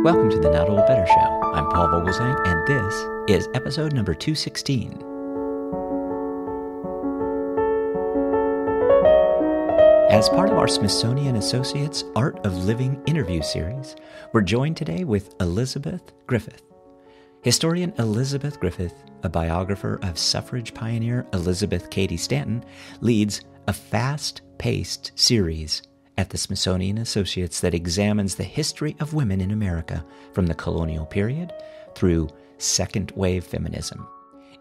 Welcome to the Not Old Better Show. I'm Paul Vogelsang, and this is episode number 216. As part of our Smithsonian Associates Art of Living interview series, we're joined today with Elisabeth Griffith. Historian Elisabeth Griffith, a biographer of suffrage pioneer Elizabeth Cady Stanton, leads a fast-paced series at the Smithsonian Associates that examines the history of women in America from the colonial period through second-wave feminism.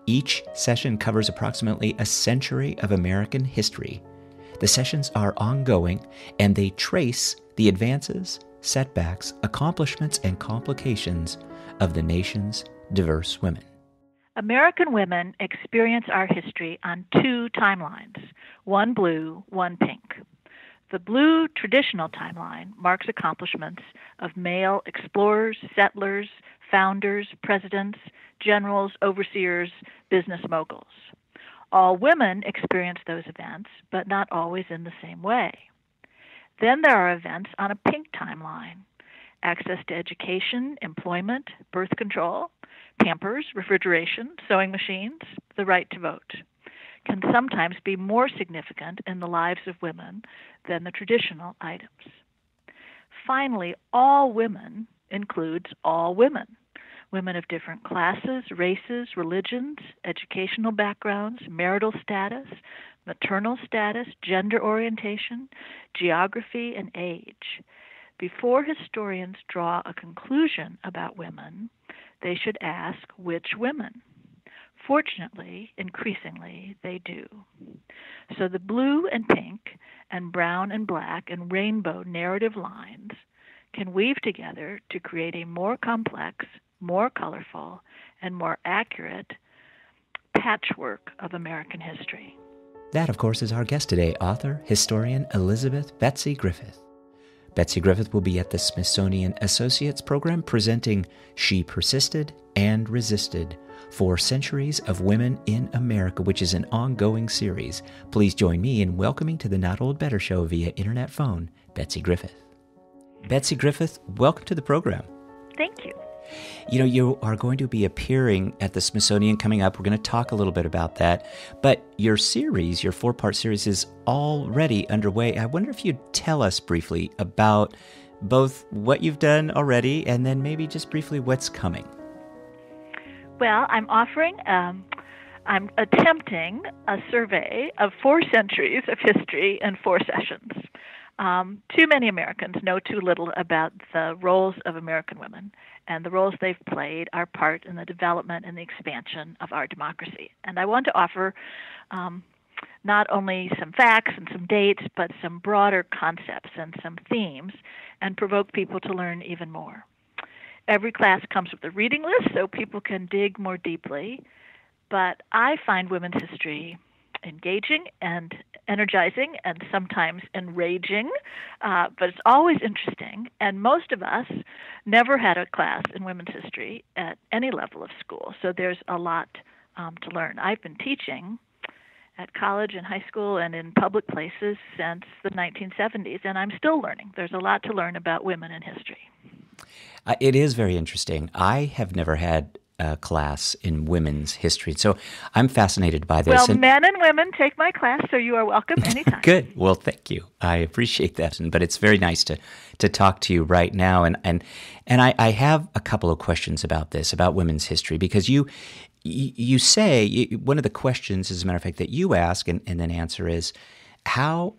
Each session covers approximately a century of American history. The sessions are ongoing, and they trace the advances, setbacks, accomplishments, and complications of the nation's diverse women. American women experience our history on two timelines, one blue, one pink. The blue traditional timeline marks accomplishments of male explorers, settlers, founders, presidents, generals, overseers, business moguls. All women experience those events, but not always in the same way. Then there are events on a pink timeline: access to education, employment, birth control, Pampers, refrigeration, sewing machines, the right to vote, can sometimes be more significant in the lives of women than the traditional items. Finally, all women includes all women. Women of different classes, races, religions, educational backgrounds, marital status, maternal status, gender orientation, geography, and age. Before historians draw a conclusion about women, they should ask which women. Fortunately, increasingly, they do. So the blue and pink and brown and black and rainbow narrative lines can weave together to create a more complex, more colorful, and more accurate patchwork of American history. That, of course, is our guest today, author, historian Elisabeth Betsy Griffith. Betsy Griffith will be at the Smithsonian Associates program presenting She Persisted and Resisted: 4 Centuries of Women in America, which is an ongoing series. Please join me in welcoming to the Not Old Better Show via internet phone, Betsy Griffith. Betsy Griffith, welcome to the program. Thank you. You know, you are going to be appearing at the Smithsonian coming up. We're going to talk a little bit about that. But your series, your 4-part series, is already underway. I wonder if you'd tell us briefly about both what you've done already and then maybe just briefly what's coming. Well, I'm attempting a survey of 4 centuries of history in 4 sessions. Too many Americans know too little about the roles of American women, and the roles they've played are part in the development and the expansion of our democracy. And I want to offer not only some facts and some dates, but some broader concepts and some themes, and provoke people to learn even more. Every class comes with a reading list so people can dig more deeply, but I find women's history engaging and energizing and sometimes enraging, but it's always interesting. And most of us never had a class in women's history at any level of school, so there's a lot to learn. I've been teaching at college and high school and in public places since the 1970s, and I'm still learning. There's a lot to learn about women in history. It is very interesting. I have never had a class in women's history, so I'm fascinated by this. Well, men and women take my class, so you are welcome anytime. Good. Well, thank you. I appreciate that. But it's very nice to talk to you right now. And I have a couple of questions about this, about women's history, because you say, one of the questions, as a matter of fact, that you ask and then answer is, how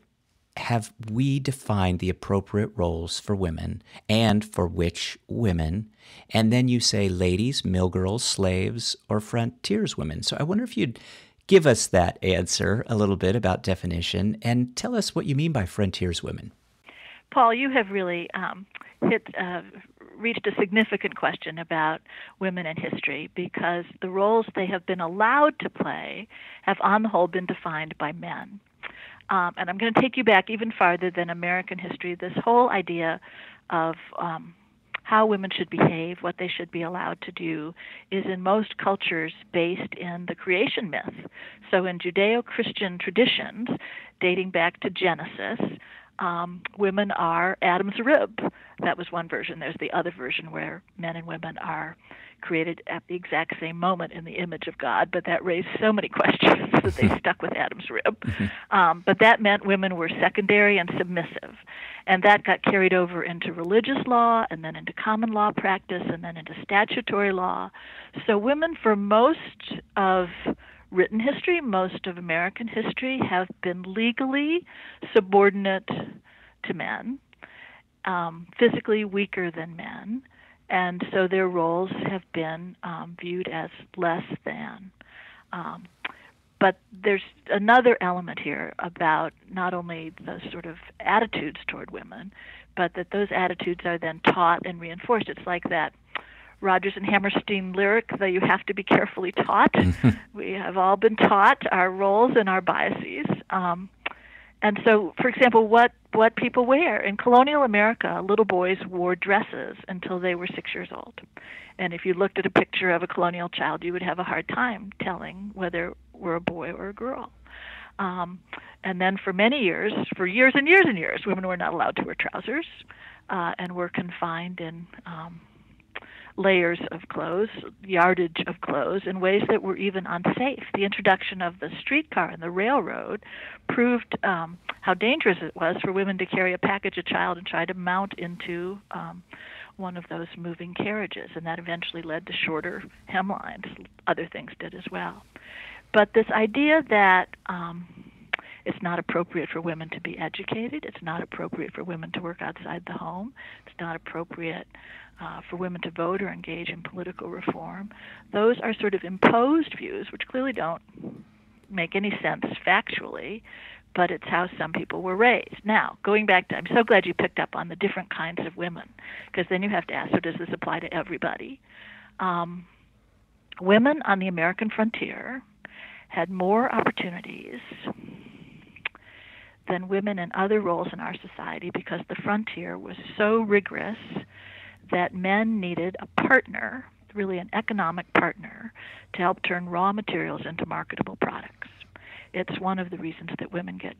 have we defined the appropriate roles for women and for which women? And then you say ladies, mill girls, slaves, or frontiers women. So I wonder if you'd give us that answer a little bit about definition and tell us what you mean by frontiers women. Paul, you have really reached a significant question about women in history, because the roles they have been allowed to play have on the whole been defined by men. And I'm going to take you back even farther than American history. This whole idea of how women should behave, what they should be allowed to do, is in most cultures based in the creation myth. So in Judeo-Christian traditions, dating back to Genesis, women are Adam's rib. That was one version. There's the other version where men and women are created at the exact same moment in the image of God, but that raised so many questions that they stuck with Adam's rib. But that meant women were secondary and submissive, and that got carried over into religious law and then into common law practice and then into statutory law. So women, for most of written history, most of American history, have been legally subordinate to men, physically weaker than men, and so their roles have been viewed as less than. But there's another element here about not only the sort of attitudes toward women, but that those attitudes are then taught and reinforced. It's like that Rodgers and Hammerstein lyric that you have to be carefully taught. We have all been taught our roles and our biases. And so, for example, what people wear. In colonial America, little boys wore dresses until they were 6 years old. And if you looked at a picture of a colonial child, you would have a hard time telling whether we're a boy or a girl. And then for many years, for years and years and years, women were not allowed to wear trousers and were confined in layers of clothes, yardage of clothes, in ways that were even unsafe. The introduction of the streetcar and the railroad proved how dangerous it was for women to carry a package, a child, and try to mount into one of those moving carriages, and that eventually led to shorter hemlines. Other things did as well. But this idea that it's not appropriate for women to be educated, it's not appropriate for women to work outside the home, it's not appropriate for women to vote or engage in political reform, those are sort of imposed views which clearly don't make any sense factually, but it's how some people were raised. Now, going back to, I'm so glad you picked up on the different kinds of women, because then you have to ask, so does this apply to everybody? Women on the American frontier had more opportunities than women in other roles in our society because the frontier was so rigorous that men needed a partner, really an economic partner, to help turn raw materials into marketable products. It's one of the reasons that women get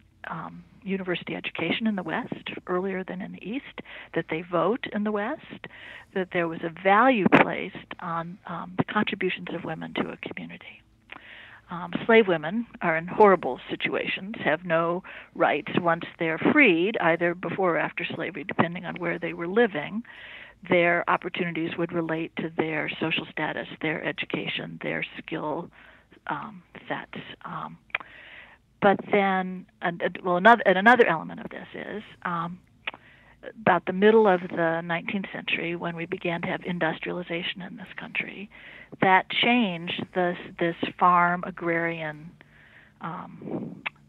university education in the West earlier than in the East, that they vote in the West, that there was a value placed on the contributions of women to a community. Slave women are in horrible situations, have no rights once they're freed, either before or after slavery, depending on where they were living. Their opportunities would relate to their social status, their education, their skill sets. But then, another element of this is about the middle of the 19th century, when we began to have industrialization in this country, that changed this farm agrarian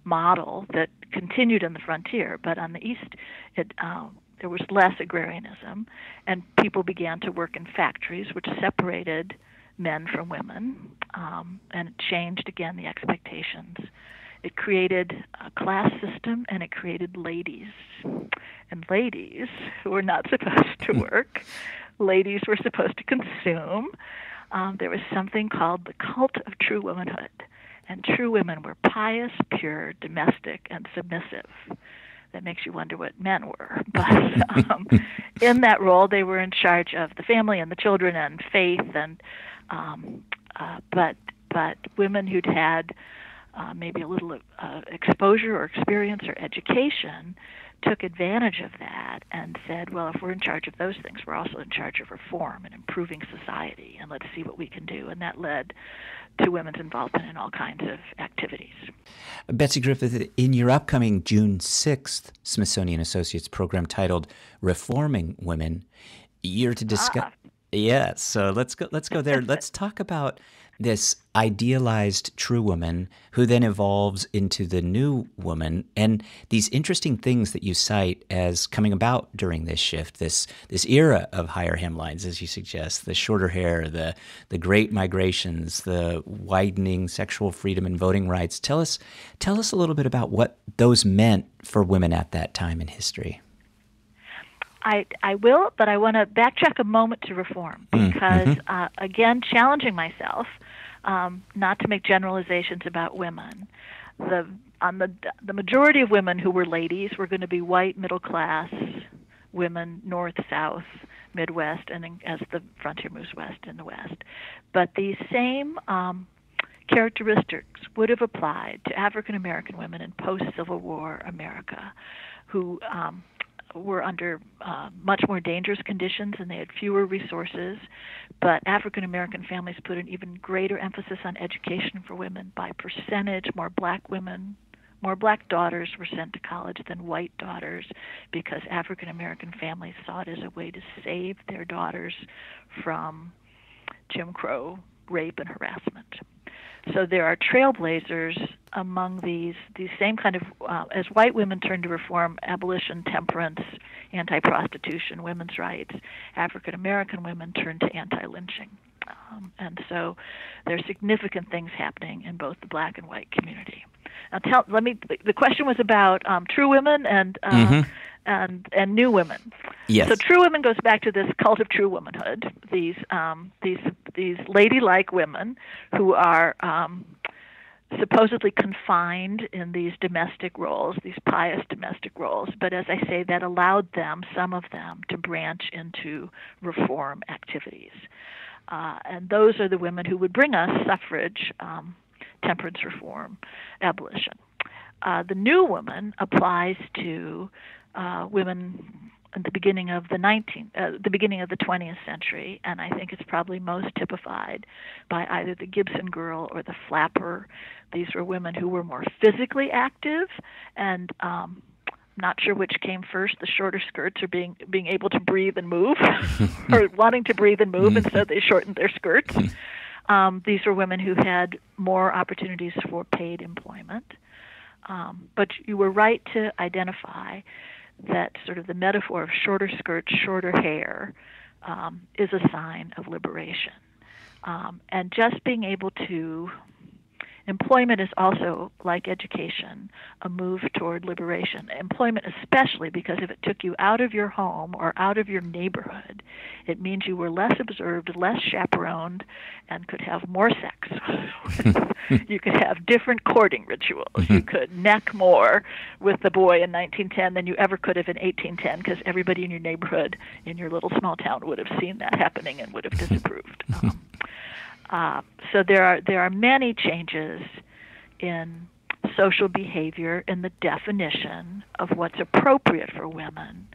model that continued in the frontier, but on the East, there was less agrarianism, and people began to work in factories, which separated men from women, and it changed, again, the expectations. It created a class system, and it created ladies. And ladies who were not supposed to work, ladies were supposed to consume. There was something called the cult of true womanhood, and true women were pious, pure, domestic, and submissive. That makes you wonder what men were. But in that role, they were in charge of the family and the children and faith, and but women who'd had maybe a little exposure or experience or education took advantage of that and said, well, if we're in charge of those things, we're also in charge of reform and improving society, and let's see what we can do. And that led to women's involvement in all kinds of activities. Betsy Griffith, in your upcoming June 6th Smithsonian Associates program titled Reforming Women, you're to discuss... Yes, so let's go there. Let's talk about this idealized true woman who then evolves into the new woman, and these interesting things that you cite as coming about during this shift, this era of higher hemlines, as you suggest, the shorter hair, the great migrations, the widening sexual freedom and voting rights. Tell us a little bit about what those meant for women at that time in history. I will, but I want to backtrack a moment to reform because, again, challenging myself not to make generalizations about women. The on the majority of women who were ladies were going to be white, middle class women, North, South, Midwest, and as the frontier moves west, in the West. But these same characteristics would have applied to African American women in post-Civil War America, who were under much more dangerous conditions, and they had fewer resources. But African American families put an even greater emphasis on education for women by percentage. More black daughters were sent to college than white daughters, because African American families saw it as a way to save their daughters from Jim Crow, rape, and harassment. So there are trailblazers among these same kind of, as white women turned to reform abolition, temperance, anti-prostitution, women's rights, African American women turned to anti-lynching. And so there are significant things happening in both the black and white community. Now, the question was about true women and new women. Yes. So true women goes back to this cult of true womanhood. These ladylike women who are supposedly confined in these domestic roles, these pious domestic roles. But as I say, that allowed them, some of them, to branch into reform activities. And those are the women who would bring us suffrage, temperance reform, abolition. The new woman applies to women at the beginning of the 20th century, and I think it's probably most typified by either the Gibson Girl or the Flapper. These were women who were more physically active, and not sure which came first, the shorter skirts or being able to breathe and move, or wanting to breathe and move, and so they shortened their skirts. These were women who had more opportunities for paid employment. But you were right to identify that sort of the metaphor of shorter skirts, shorter hair is a sign of liberation. And just being able to, employment is also, like education, a move toward liberation. Employment especially, because if it took you out of your home or out of your neighborhood, it means you were less observed, less chaperoned, and could have more sex. You could have different courting rituals. You could neck more with the boy in 1910 than you ever could have in 1810, because everybody in your neighborhood, in your little small town, would have seen that happening and would have disapproved. So there are many changes in social behavior, in the definition of what's appropriate for women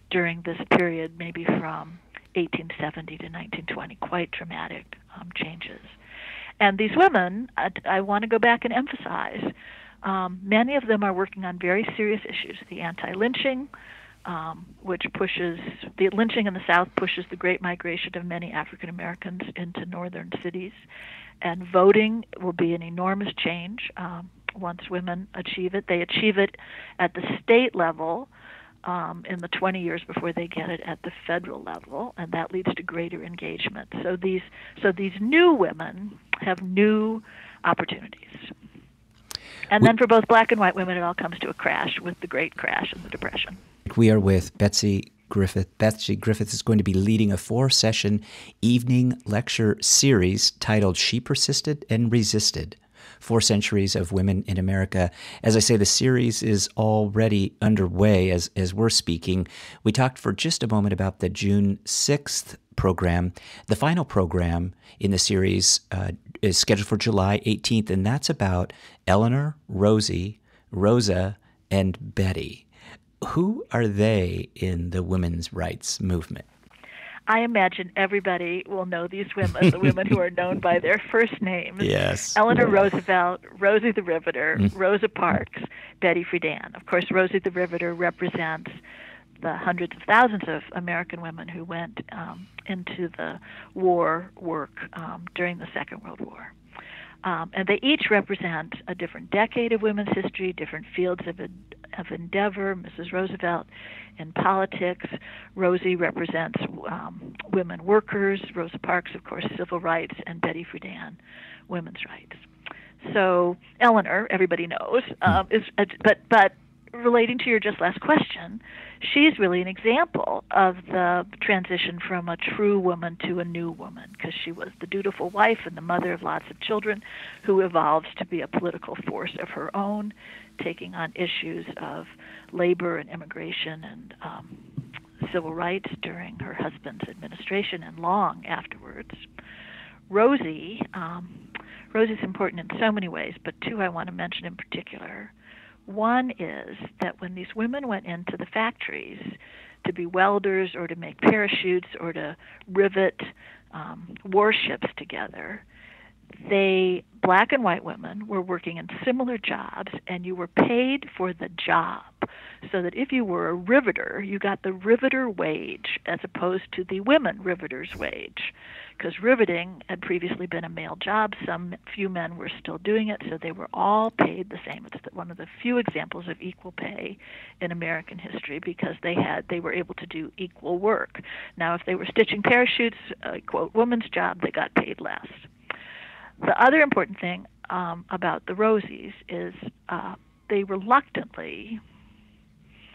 during this period, maybe from 1870 to 1920, quite dramatic changes. And these women, I want to go back and emphasize, many of them are working on very serious issues. The anti-lynching, which pushes, the lynching in the South pushes the great migration of many African Americans into northern cities. And voting will be an enormous change once women achieve it. They achieve it at the state level in the 20 years before they get it at the federal level, and that leads to greater engagement. So these new women have new opportunities. And then for both black and white women, it all comes to a crash with the Great Crash and the Depression. We are with Betsy Griffith. Betsy Griffith is going to be leading a 4-session evening lecture series titled She Persisted and Resisted, 4 Centuries of Women in America. As I say, the series is already underway as we're speaking. We talked for just a moment about the June 6th program. The final program in the series is scheduled for July 18th, and that's about Eleanor, Rosie, Rosa, and Betty. Who are they in the women's rights movement? I imagine everybody will know these women, the women who are known by their first names. Yes. Eleanor Roosevelt, Rosie the Riveter, Rosa Parks, Betty Friedan. Of course, Rosie the Riveter represents the hundreds of thousands of American women who went into the war work during the Second World War. And they each represent a different decade of women's history, different fields of endeavor. Mrs. Roosevelt in politics. Rosie represents women workers. Rosa Parks, of course, civil rights, and Betty Friedan, women's rights. So Eleanor, everybody knows, but relating to your just last question, she's really an example of the transition from a true woman to a new woman, because she was the dutiful wife and the mother of lots of children who evolves to be a political force of her own, taking on issues of labor and immigration and civil rights during her husband's administration and long afterwards. Rosie's important in so many ways, but two I want to mention in particular. One is that when these women went into the factories to be welders or to make parachutes or to rivet warships together, black and white women were working in similar jobs, and you were paid for the job. So that if you were a riveter, you got the riveter wage as opposed to the women riveter's wage, because riveting had previously been a male job. Some few men were still doing it, so they were all paid the same. It's one of the few examples of equal pay in American history, because they were able to do equal work. Now, if they were stitching parachutes, a quote woman's job, they got paid less. The other important thing about the Rosies is they reluctantly,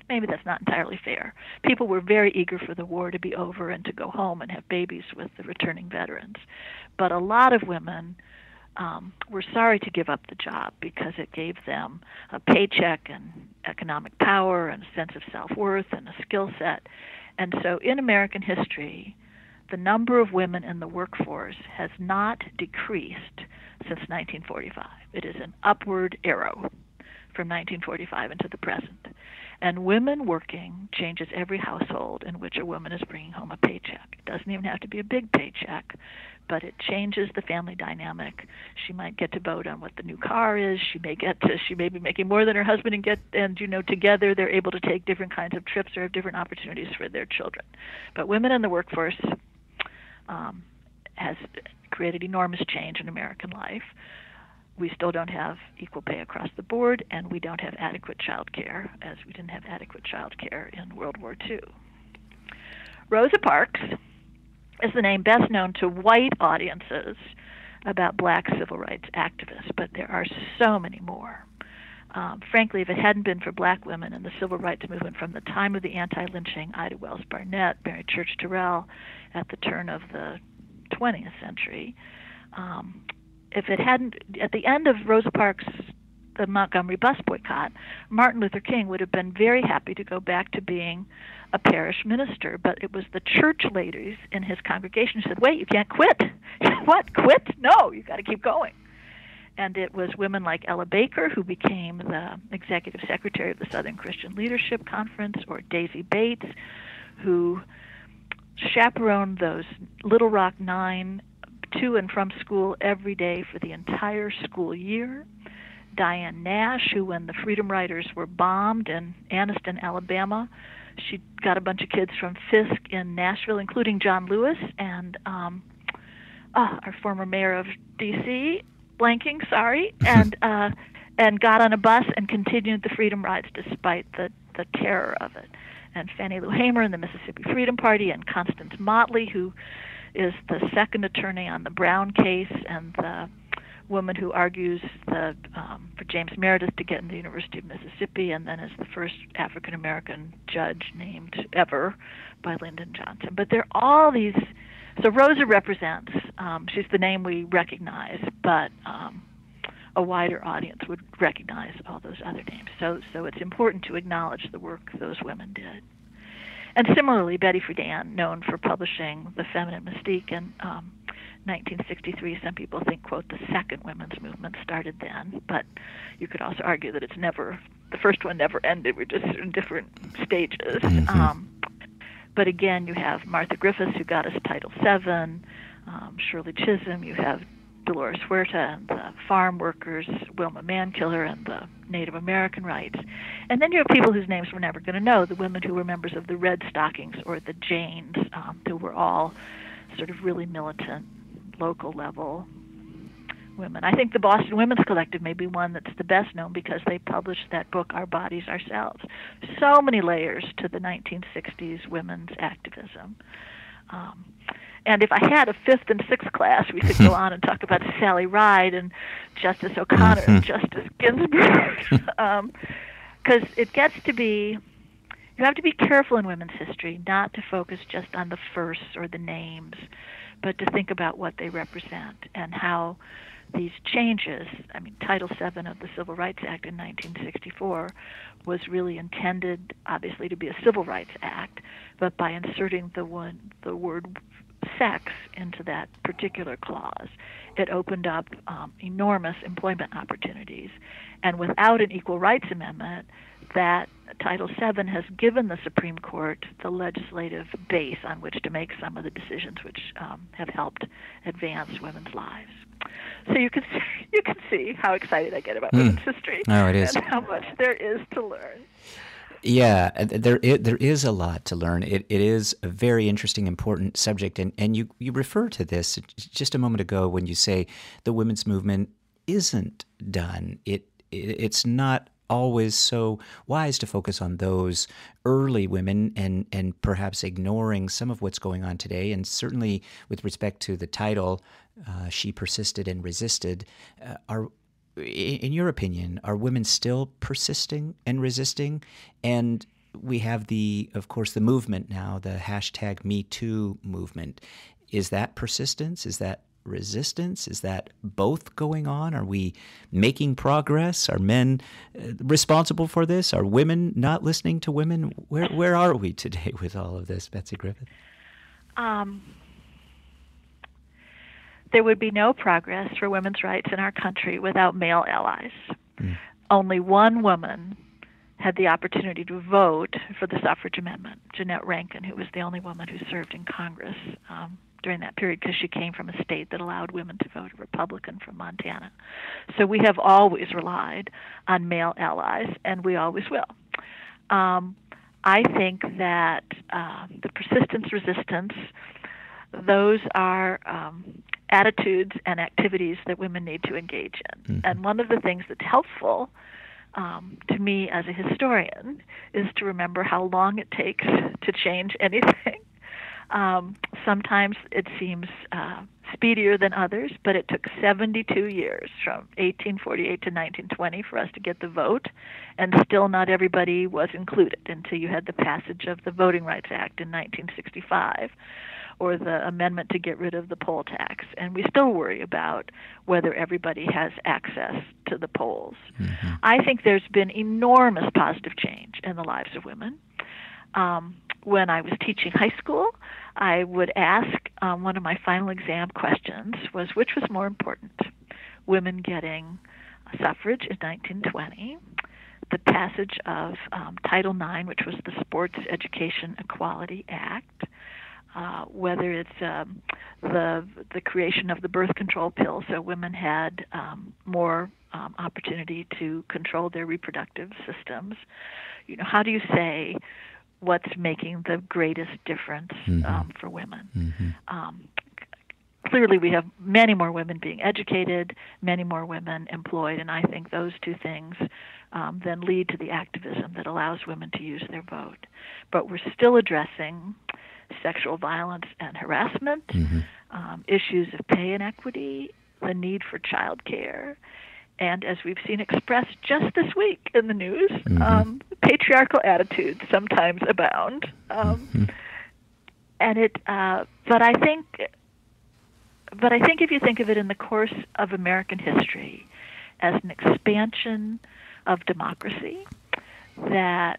maybe that's not entirely fair, people were very eager for the war to be over and to go home and have babies with the returning veterans. But a lot of women were sorry to give up the job because it gave them a paycheck and economic power and a sense of self-worth and a skill set. And so in American history, the number of women in the workforce has not decreased since 1945. It is an upward arrow from 1945 into the present. And women working changes every household in which a woman is bringing home a paycheck. It doesn't even have to be a big paycheck, but it changes the family dynamic. She might get to vote on what the new car is. She may be making more than her husband, and together they're able to take different kinds of trips or have different opportunities for their children. But women in the workforce has created enormous change in American life. We still don't have equal pay across the board, and we don't have adequate child care, as we didn't have adequate child care in World War II. Rosa Parks is the name best known to white audiences about black civil rights activists, but there are so many more. Frankly, if it hadn't been for black women in the civil rights movement from the time of the anti-lynching Ida Wells Barnett, Mary Church Terrell at the turn of the 20th century, if it hadn't, at the end of Rosa Parks' the Montgomery bus boycott, Martin Luther King would have been very happy to go back to being a parish minister, but it was the church ladies in his congregation who said, wait, you can't quit. What, quit? No, you got to keep going. And it was women like Ella Baker, who became the executive secretary of the Southern Christian Leadership Conference, or Daisy Bates, who chaperoned those Little Rock 9 to and from school every day for the entire school year. Diane Nash, who when the Freedom Riders were bombed in Anniston, Alabama, she got a bunch of kids from Fisk in Nashville, including John Lewis and our former mayor of D.C., and got on a bus and continued the Freedom Rides despite the terror of it. And Fannie Lou Hamer in the Mississippi Freedom Party, and Constance Motley, who is the second attorney on the Brown case and the woman who argues for James Meredith to get in the University of Mississippi, and then is the first African-American judge named ever by Lyndon Johnson. But there are all these. So Rosa represents, she's the name we recognize, but a wider audience would recognize all those other names. So it's important to acknowledge the work those women did. And similarly, Betty Friedan, known for publishing The Feminine Mystique in 1963, some people think, quote, the second women's movement started then, but you could also argue that the first one never ended, we're just in different stages. Mm-hmm. But again, you have Martha Griffiths, who got us Title VII, Shirley Chisholm, you have Dolores Huerta and the farm workers, Wilma Mankiller and the Native American rights. And then you have people whose names we're never going to know, the women who were members of the Red Stockings or the Janes, who were all sort of really militant, local level women. I think the Boston Women's Collective may be one that's the best known because they published that book, Our Bodies, Ourselves. So many layers to the 1960s women's activism. And if I had a fifth and sixth class, we could go on and talk about Sally Ride and Justice O'Connor and Justice Ginsburg. because it gets to be, you have to be careful in women's history not to focus just on the firsts or the names, but to think about what they represent and how these changes, I mean, Title VII of the Civil Rights Act in 1964 was really intended, obviously, to be a civil rights act, but by inserting the word sex into that particular clause, it opened up enormous employment opportunities. And without an Equal Rights Amendment, that Title VII has given the Supreme Court the legislative base on which to make some of the decisions which have helped advance women's lives. So you can see how excited I get about women's history. Oh, it is. And how much there is to learn. Yeah, there is a lot to learn. It is a very interesting, important subject, and you refer to this just a moment ago when you say the women's movement isn't done. It's not always so wise to focus on those early women and perhaps ignoring some of what's going on today. And certainly with respect to the title, She Persisted and Resisted, in your opinion, are women still persisting and resisting? And we have of course, the movement now, the hashtag #MeToo movement. Is that persistence? Is that resistance? Is that both going on? Are we making progress? Are men responsible for this? Are women not listening to women? Where are we today with all of this, Betsy Griffith? There would be no progress for women's rights in our country without male allies. Only one woman had the opportunity to vote for the suffrage amendment, Jeanette Rankin, who was the only woman who served in Congress during that period because she came from a state that allowed women to vote, a Republican from Montana. So we have always relied on male allies, and we always will. I think that the persistence, resistance, those are attitudes and activities that women need to engage in. And one of the things that's helpful to me as a historian is to remember how long it takes to change anything. Sometimes it seems speedier than others, but it took 72 years from 1848 to 1920 for us to get the vote, and still not everybody was included until you had the passage of the Voting Rights Act in 1965 or the amendment to get rid of the poll tax. And we still worry about whether everybody has access to the polls. I think there's been enormous positive change in the lives of women. When I was teaching high school, I would ask one of my final exam questions was, which was more important, women getting suffrage in 1920, the passage of Title IX, which was the Sports Education Equality Act, whether it's the creation of the birth control pill, so women had more opportunity to control their reproductive systems. You know, how do you say what's making the greatest difference for women? Clearly, we have many more women being educated, many more women employed, and I think those two things then lead to the activism that allows women to use their vote. But we're still addressing sexual violence and harassment, issues of pay inequity, the need for child care, and as we've seen expressed just this week in the news, patriarchal attitudes sometimes abound. And but I think if you think of it in the course of American history as an expansion of democracy, that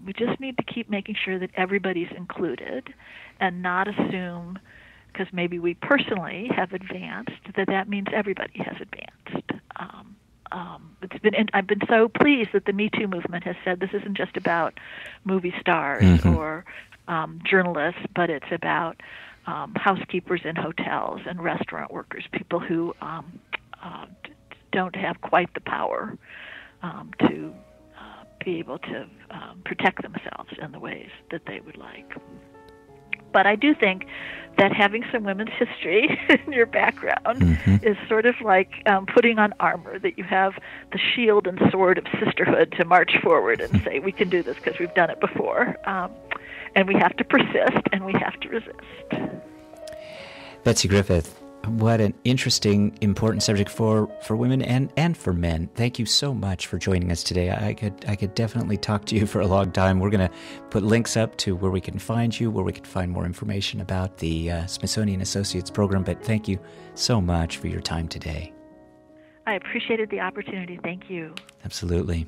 we just need to keep making sure that everybody's included and not assume, because maybe we personally have advanced, that means everybody has advanced. I've been so pleased that the Me Too movement has said this isn't just about movie stars or journalists, but it's about housekeepers in hotels and restaurant workers, people who don't have quite the power to be able to protect themselves in the ways that they would like. But I do think that having some women's history in your background is sort of like putting on armor, that you have the shield and sword of sisterhood to march forward and say, we can do this because we've done it before. And we have to persist and we have to resist. Betsy Griffith, What an interesting, important subject for women and for men. Thank you so much for joining us today. I could definitely talk to you for a long time. We're going to put links up to where we can find you, where we can find more information about the Smithsonian Associates program. But thank you so much for your time today. I appreciated the opportunity. Thank you. Absolutely.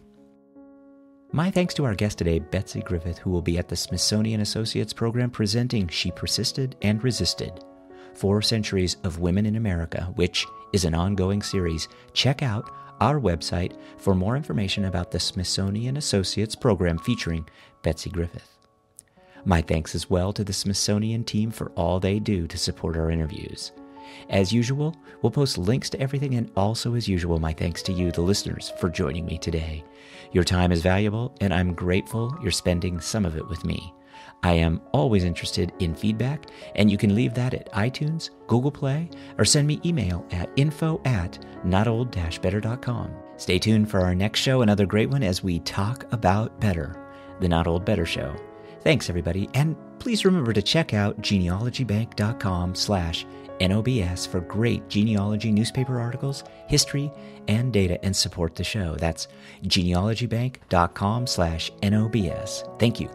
My thanks to our guest today, Betsy Griffith, who will be at the Smithsonian Associates program presenting She Persisted and Resisted, 4 Centuries of Women in America, which is an ongoing series. Check out our website for more information about the Smithsonian Associates program featuring Betsy Griffith. My thanks as well to the Smithsonian team for all they do to support our interviews. As usual, we'll post links to everything, and also as usual, my thanks to you, the listeners, for joining me today. Your time is valuable, and I'm grateful you're spending some of it with me. I am always interested in feedback, and you can leave that at iTunes, Google Play, or send me email at info@notold-better.com. Stay tuned for our next show, another great one, as we talk about better, the Not Old Better Show. Thanks, everybody, and please remember to check out genealogybank.com/NOBS for great genealogy newspaper articles, history, and data, and support the show. That's genealogybank.com/NOBS. Thank you.